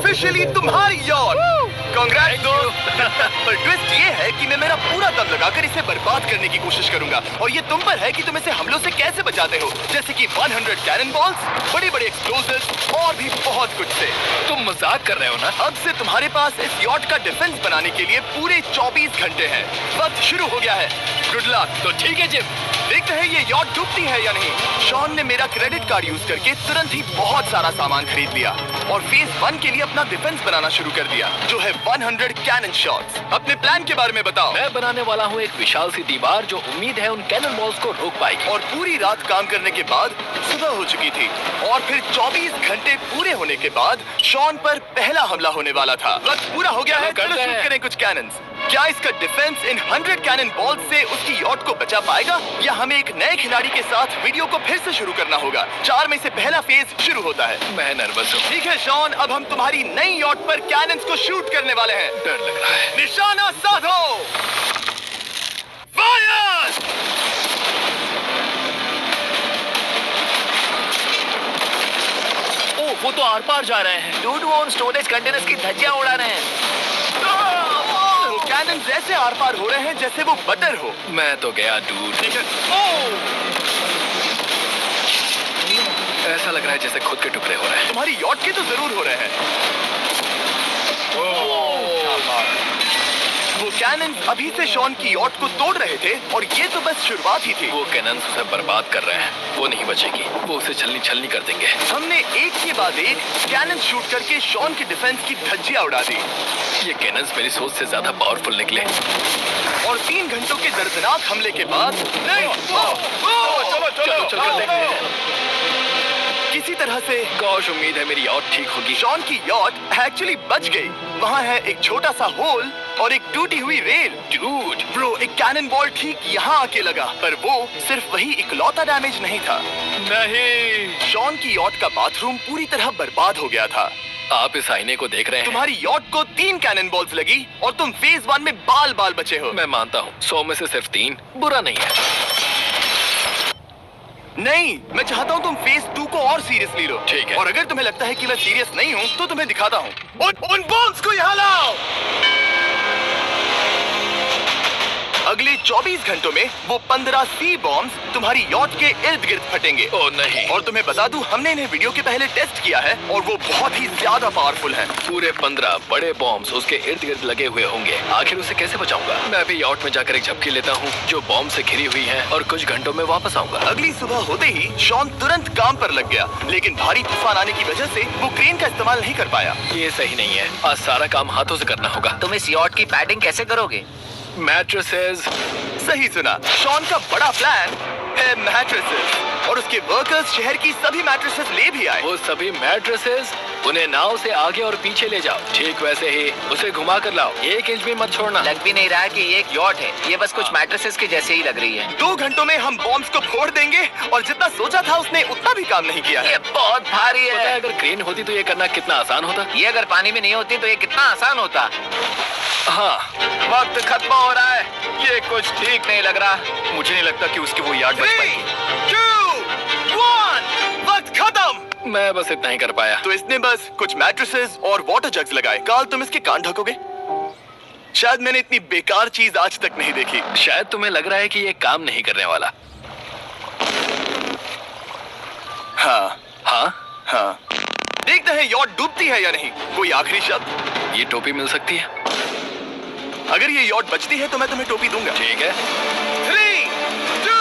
Officially तुम्हारी yacht. Congrats दोस्त। पर ट्विस्ट ये है कि मैं मेरा पूरा दम लगाकर इसे बर्बाद करने की कोशिश करूंगा और ये तुम पर है कि तुम इसे हमलों से कैसे बचाते हो, जैसे कि 100 कैनन बॉल्स, बड़े-बड़े एक्सप्लोजिव्स और भी बहुत कुछ से। तुम मजाक कर रहे हो ना? अब से तुम्हारे पास इस यॉट का डिफेंस बनाने के लिए पूरे 24 घंटे हैं। वक्त शुरू हो गया है। Good luck. तो ठीक है जिम, देखते हैं ये यॉट डूबती है या नहीं। शॉन ने मेरा क्रेडिट कार्ड यूज करके तुरंत ही बहुत सारा सामान खरीद लिया और फेज 1 के लिए अपना डिफेंस बनाना शुरू कर दिया, जो है 100 कैनन शॉट्स। अपने प्लान के बारे में बताओ। मैं बनाने वाला हूँ एक विशाल सी दीवार जो उम्मीद है उन कैनन बॉल्स को रोक पाएगी। और पूरी रात काम करने के बाद सुबह हो चुकी थी और फिर 24 घंटे पूरे होने के बाद शॉन पर पहला हमला होने वाला था। वक्त पूरा हो गया है, चलो शूट करें कुछ कैनन्स। क्या इसका डिफेंस इन 100 कैनन बॉल्स से उसकी यॉट को बचा पाएगा या हमें एक नए खिलाड़ी के साथ वीडियो को फिर से शुरू करना होगा? 4 में से पहला फेज शुरू होता है। मैं नर्वस हूँ। ठीक है शॉन, अब हम तुम्हारी नई यॉट पर कैनन्स को शूट करने वाले हैं। डर लग रहा है। निशाना साधो। फायर! ओह, वो तो आर पार जा रहे हैं। डूड, वो उन स्टोरेज कंटेनर्स की धज्जियां उड़ा रहे हैं। कैनन ऐसे आर पार हो रहे हैं जैसे वो बटर हो। मैं तो गया डूड। ठीक है। ऐसा लग रहा है जैसे खुद के टुकड़े हो रहे हैं। तुम्हारी यॉट के तो जरूर हो रहे हैं। वो कैनन अभी से शॉन की यॉट को तोड़ रहे थे और ये तो बस शुरुआत ही थी। वो कैनन उसे बर्बाद कर रहे हैं। वो नहीं बचेगी। वो उसे छलनी छलनी कर देंगे। हमने एक के बाद एक कैनन शूट करके शॉन की डिफेंस की धज्जियां उड़ा दी। ये कैनन्स मेरी सोच से ज्यादा पावरफुल निकले। और 3 घंटों के दर्दनाक हमले के बाद चलो किसी तरह से गॉश, उम्मीद है मेरी यॉट ठीक होगी। शॉन की यॉट एक्चुअली बच गई। वहाँ है एक छोटा सा होल और एक टूटी हुई रेल। डूड, ब्रो, एक कैनन बॉल ठीक यहाँ आके लगा, पर वो सिर्फ वही इकलौता डैमेज नहीं था। नहीं। शॉन की यॉट का बाथरूम पूरी तरह बर्बाद हो गया था। आप इस आईने को देख रहे हैं? तुम्हारी यॉट को 3 कैनन बॉल्स लगी और तुम फेज 1 में बाल बाल बचे हो। मैं मानता हूँ 100 में से सिर्फ 3 बुरा नहीं है। नहीं, मैं चाहता हूँ तुम फेज 2 को और सीरियसली लो। ठीक है। और अगर तुम्हें लगता है कि मैं सीरियस नहीं हूँ तो तुम्हें दिखाता हूँ। उन बॉम्ब्स को यहाँ लाओ। अगले 24 घंटों में वो 15 सी बॉम्ब्स तुम्हारी यॉट के इर्द गिर्द फटेंगे। ओह नहीं। और तुम्हें बता दूं, हमने इन्हें वीडियो के पहले टेस्ट किया है और वो बहुत ही ज्यादा पावरफुल हैं। पूरे 15 बड़े बॉम्ब्स उसके इर्द गिर्द लगे हुए होंगे। आखिर उसे कैसे बचाऊंगा? मैं अभी यॉट में जाकर एक झपकी लेता हूँ जो बॉम्ब से घिरी हुई है और कुछ घंटों में वापस आऊंगा। अगली सुबह होते ही शॉन तुरंत काम पर लग गया, लेकिन भारी तूफान आने की वजह से वो क्रेन का इस्तेमाल नहीं कर पाया। ये सही नहीं है। आज सारा काम हाथों से करना होगा। तुम इस यॉट की पैडिंग कैसे करोगे? मैट्रेसेस। सही सुना, शॉन का बड़ा प्लान है मैट्रेसेस और उसके वर्कर्स शहर की सभी मैट्रेसेस ले भी आए। वो सभी मैट्रेसेस उन्हें नाव से आगे और पीछे ले जाओ। ठीक वैसे ही उसे घुमा कर लाओ। 1 इंच भी मत छोड़ना। लग भी नहीं रहा कि ये एक यॉट है। ये बस कुछ मैट्रेसेस के जैसे ही लग रही है। 2 घंटों में हम बॉम्ब्स को फोड़ देंगे और जितना सोचा था उसने उतना भी काम नहीं किया है। ये बहुत भारी पता है है। अगर क्रेन होती तो ये करना कितना आसान होता। ये अगर पानी में नहीं होती तो ये कितना आसान होता। हाँ, वक्त खत्म हो रहा है। ये कुछ ठीक नहीं लग रहा। मुझे नहीं लगता कि उसकी वो याद बच पाएगी। 2, 1, वक्त खत्म। मैं बस इतना ही कर पाया। तो इसने बस कुछ मैट्रेसेस और वाटर जग्स लगाए। काल, तुम इसके कान ढकोगे? शायद मैंने इतनी बेकार चीज आज तक नहीं देखी। शायद तुम्हें लग रहा है कि ये काम नहीं करने वाला। हाँ हाँ, हाँ, देखते हैं यॉट डूबती है या नहीं। कोई आखिरी शब्द? ये टोपी मिल सकती है। अगर ये यॉट बचती है तो मैं तुम्हें टोपी दूंगा। ठीक है। 3, 2,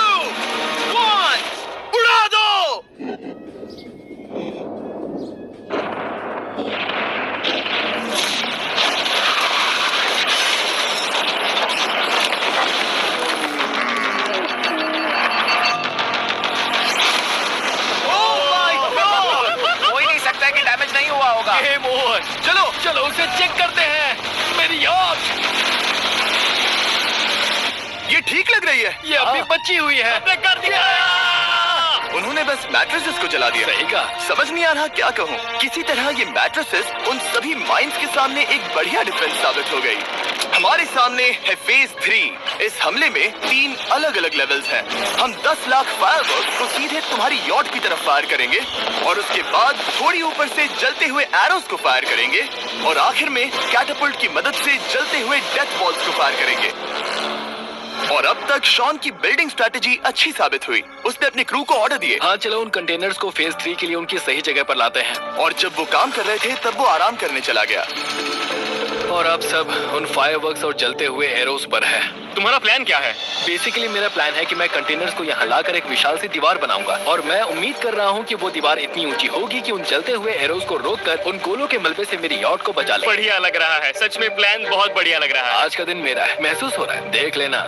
1, उड़ा दो। हो ही नहीं सकता कि डैमेज नहीं हुआ होगा। Game over. चलो चलो उसे चेक करते हैं। मेरी यॉट ये ठीक लग रही है। ये अभी बची हुई है। कर दिया। उन्होंने बस मैट्रेसेस को जला दिया। सही कहा। समझ नहीं आ रहा क्या कहूँ। किसी तरह ये मैट्रेसेस उन सभी माइंस के सामने एक बढ़िया डिफेंस साबित हो गई। हमारे सामने है फेज 3। इस हमले में 3 अलग अलग लेवल्स हैं। हम 10 लाख फायरवर्क्स को सीधे तुम्हारी यॉट की तरफ फायर करेंगे और उसके बाद थोड़ी ऊपर से जलते हुए एरोस को फायर करेंगे और आखिर में कैटापल्ट की मदद से जलते हुए डेथ बॉल्स को फायर करेंगे। और अब तक शॉन की बिल्डिंग स्ट्रेटेजी अच्छी साबित हुई। उसने अपने क्रू को ऑर्डर दिए। हाँ चलो उन कंटेनर्स को फेज 3 के लिए उनकी सही जगह पर लाते हैं। और जब वो काम कर रहे थे तब वो आराम करने चला गया। और अब सब उन फायरवर्क्स और जलते हुए एरोस पर है। तुम्हारा प्लान क्या है? बेसिकली मेरा प्लान है कि मैं कंटेनर्स को यहाँ लाकर एक विशाल सी दीवार बनाऊंगा और मैं उम्मीद कर रहा हूँ कि वो दीवार इतनी ऊंची होगी कि उन जलते हुए एरोस को रोककर उन गोलों के मलबे से मेरी यॉट को बचा ले। बढ़िया लग रहा है, सच में प्लान बहुत बढ़िया लग रहा है। आज का दिन मेरा है, महसूस हो रहा है, देख लेना।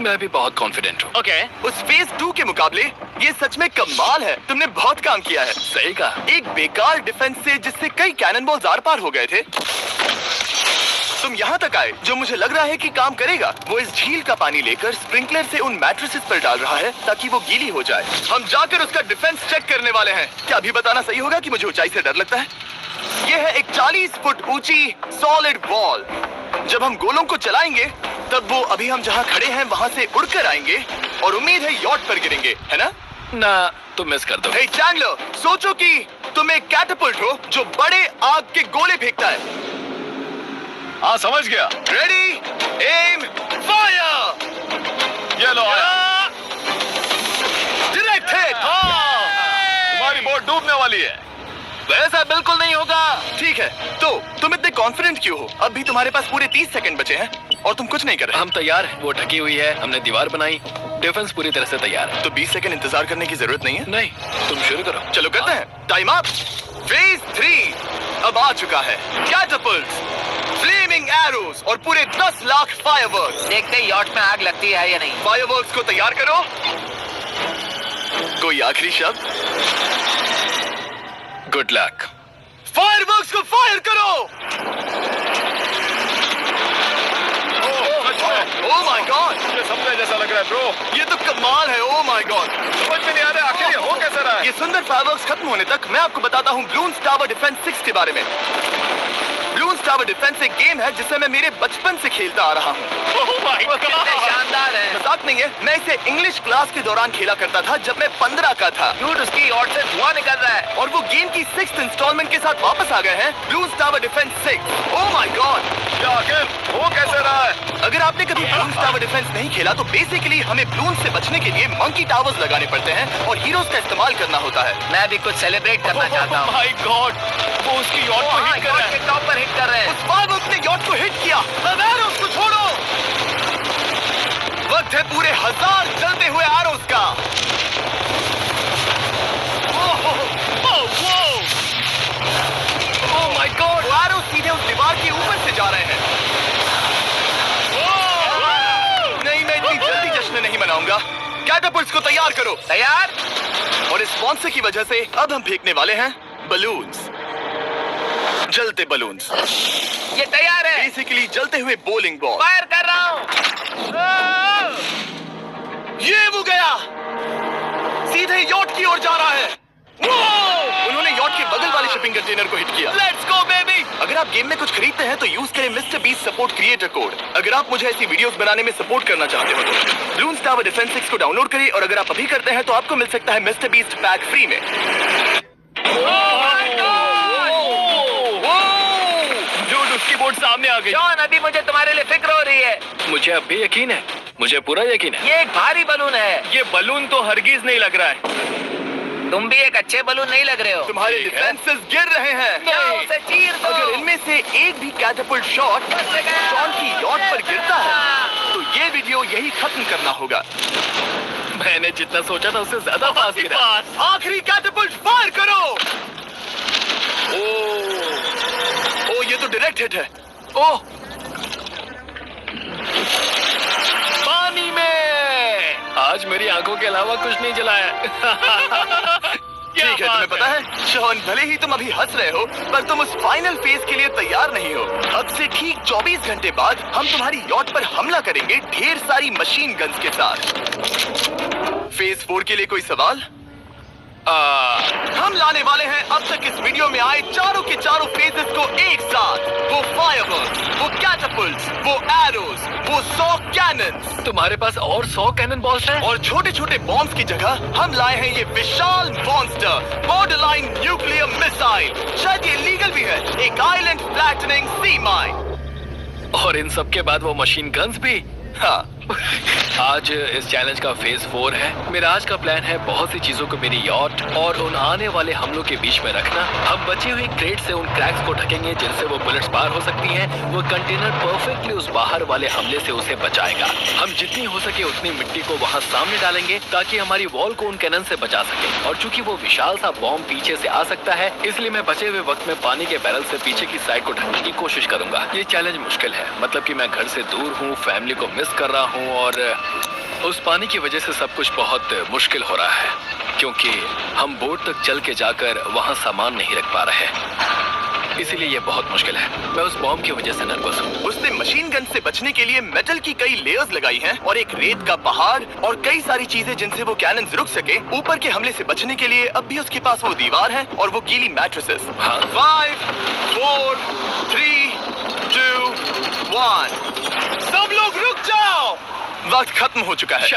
मैं भी बहुत कॉन्फिडेंट हूँ। ओके। उस फेज 2 के मुकाबले ये सच में कमाल है। तुमने बहुत काम किया है। सही कहा। एक बेकार डिफेंस से जिससे कई कैनन बॉल्स आर पार हो गए थे, तुम यहाँ तक आए। जो मुझे लग रहा है कि काम करेगा, वो इस झील का पानी लेकर स्प्रिंकलर से उन मैट्रेसेस पर डाल रहा है ताकि वो गीली हो जाए। हम जाकर उसका डिफेंस चेक करने वाले हैं। क्या अभी बताना सही होगा कि मुझे ऊंचाई से डर लगता है? ये है एक 40 फुट ऊंची सॉलिड वॉल। जब हम गोलों को चलाएंगे तब वो अभी हम जहाँ खड़े हैं वहाँ से उड़कर आएंगे और उम्मीद है यॉट पर गिरेंगे, है ना? ना तुम मिस कर दो। हे चैंडलर, सोचो कि तुम एक कैटापल्ट हो जो बड़े आग के गोले फेंकता है। हाँ समझ गया। Ready, aim, fire. ये लो आया। Direct hit. तुम्हारी बोट डूबने वाली है। वैसा बिल्कुल नहीं होगा। ठीक है, तो तुम इतने कॉन्फिडेंट क्यों हो? अब भी तुम्हारे पास पूरे 30 सेकंड बचे हैं और तुम कुछ नहीं कर रहे। हम तैयार हैं, वो ढकी हुई है, हमने दीवार बनाई, डिफेंस पूरी तरह से तैयार है। तो 20 सेकंड इंतजार करने की जरूरत नहीं है। नहीं, तुम शुरू करो। चलो करते हैं। Time up. फेज 3 अब आ चुका है। कैटापल्ट्स, फ्लेमिंग एरोस और पूरे 10 लाख फायरवर्क्स। देखते ही यॉट में आग लगती है या नहीं। फायरवर्क्स को तैयार करो। कोई आखिरी शब्द? Good luck. फायरवर्क्स को फायर करो। ओह माय गॉड, ये सपने जैसा लग रहा है ब्रो। ये तो कमाल है। ओह माय गॉड, समझ में नहीं आ रहा आखिर ये हो कैसे रहा है। ये सुंदर फायरवर्क्स खत्म होने तक मैं आपको बताता हूँ ब्लून्स टावर डिफेंस 6 के बारे में। ब्लून्स टावर डिफेंस एक गेम है जिसे मैं मेरे बचपन से खेलता आ रहा हूँ। कितने शानदार है। मजाक नहीं है, मैं इसे इंग्लिश क्लास के दौरान खेला करता था जब मैं 15 का था। डूड, उसकी यॉट से धुआं निकल रहा है। और वो गेम की 6th इंस्टॉलमेंट के साथ वापस आ गए हैं, balloons tower defence 6। Oh my God, क्या आखिर हो कैसे रहा है? अगर आपने कभी ब्लून्स टावर डिफेंस नहीं खेला तो बेसिकली हमें ब्लून्स से बचने के लिए मंकी टावर्स लगाने पड़ते हैं और हीरोज का इस्तेमाल करना होता है। मैं भी कुछ सेलिब्रेट करना चाहता हूँ। माय गॉड, वो उसकी यॉट को हिट कर रहा है। के टॉप पर हिट कर रहे हैं। उस फायरवर्क्स ने यॉट को हिट किया। अब एरोस को छोड़ो। वक्त है पूरे 1000 चलते हुए एरोस का। ओह माय गॉड, वो एरोस सीधे उस दीवार के ऊपर से जा रहे हैं। नहीं, मैं इतनी जल्दी जश्न नहीं मनाऊंगा। कैटापल्ट्स को तैयार करो। तैयार। और इस स्पॉन्सर की वजह से अब हम फेंकने वाले हैं बलून्स, जलते बलून्स। ये तैयार है। बेसिकली जलते हुए बोलिंग बॉल। फायर कर रहा हूँ। ये वो गया, सीधे यॉट की ओर जा रहा है। उन्होंने यॉट के बगल वाले शिपिंग कंटेनर को हिट किया। Let's go baby. अगर आप गेम में कुछ खरीदते हैं तो यूज करें mister beast support creator code. अगर आप मुझे ऐसी वीडियोस बनाने में सपोर्ट करना चाहते हो तो ब्लून्स टावर डिफेंस 6 को डाउनलोड करिए और अगर आप अभी करते हैं तो आपको मिल सकता है मिस्टर बीस्ट पैक फ्री में। उसकी बोट सामने आ गई। जॉन, अभी मुझे तुम्हारे लिए फिक्र हो रही है। मुझे अब भी यकीन है, मुझे पूरा यकीन है। ये एक भारी बलून है। ये बलून तो हरगिज नहीं लग रहा है। तुम भी एक अच्छे बलून नहीं लग रहे हो। तुम्हारे डिफेंसेस गिर रहे हैं। जाओ, उसे चीर दो। अगर इनमें से एक भी कैटापल्ट शॉट शॉन की यॉट पर गिरता है तो ये वीडियो यही खत्म करना होगा। मैंने जितना सोचा था उससे ज्यादा फास्ट गिरा। आखिरी कैटापल्ट फायर करो। ओ ये तो डायरेक्ट हिट है। ओह, पानी में। आज मेरी आंखों के अलावा कुछ नहीं जला है। ठीक है, तुम्हें पता है शॉन, भले ही तुम अभी हंस रहे हो पर तुम उस फाइनल फेज के लिए तैयार नहीं हो। अब से ठीक 24 घंटे बाद हम तुम्हारी यॉट पर हमला करेंगे ढेर सारी मशीन गन्स के साथ। फेज 4 के लिए कोई सवाल? हम लाने वाले हैं अब तक इस वीडियो में आए चारों के चारों फेजेस को एक साथ। वो फायरवर्क्स, वो कैटापल्ट बुल्स, वो एरोज, वो 100 कैनन्स तुम्हारे पास और 100 कैनन बॉल्स हैं? और छोटे छोटे बॉम्ब्स की जगह हम लाए हैं ये विशाल मॉन्स्टर बॉर्डरलाइन न्यूक्लियर मिसाइल। शायद ये लीगल भी है, एक आइलैंड फ्लैटनिंग सी माइन। और इन सब के बाद वो मशीन गन्स भी। हाँ, आज इस चैलेंज का फेज 4 है। मेरा आज का प्लान है बहुत सी चीजों को मेरी यॉट और उन आने वाले हमलों के बीच में रखना। हम बचे हुए क्रेट से उन क्रैक्स को ढकेंगे जिनसे वो बुलेट्स पार हो सकती हैं। वो कंटेनर परफेक्टली उस बाहर वाले हमले से उसे बचाएगा। हम जितनी हो सके उतनी मिट्टी को वहाँ सामने डालेंगे ताकि हमारी वॉल को उन कैनन से बचा सके। और चूंकि वो विशाल सा बॉम्ब पीछे से आ सकता है, इसलिए मैं बचे हुए वक्त में पानी के बैरल से पीछे की साइड को ढकने की कोशिश करूंगा। ये चैलेंज मुश्किल है, मतलब कि मैं घर से दूर हूँ, फैमिली को मिस कर रहा हूँ और उस पानी की वजह से सब कुछ बहुत मुश्किल हो रहा है, क्योंकि हम बोट तक चल के जाकर वहाँ सामान नहीं रख पा रहे। इसीलिए ये बहुत मुश्किल है। मैं उस बॉम्ब की वजह से नर्वस हूँ। उसने मशीन गन से बचने के लिए मेटल की कई लेयर्स लगाई हैं और एक रेत का पहाड़ और कई सारी चीजें जिनसे वो कैनन्स रुक सके। ऊपर के हमले से बचने के लिए अब भी उसके पास वो दीवार है और वो गीली मैट्रेसेस। हाँ। 5, 4, 3, 2, 1। सब लोग रुक जाओ, वक्त खत्म हो चुका है।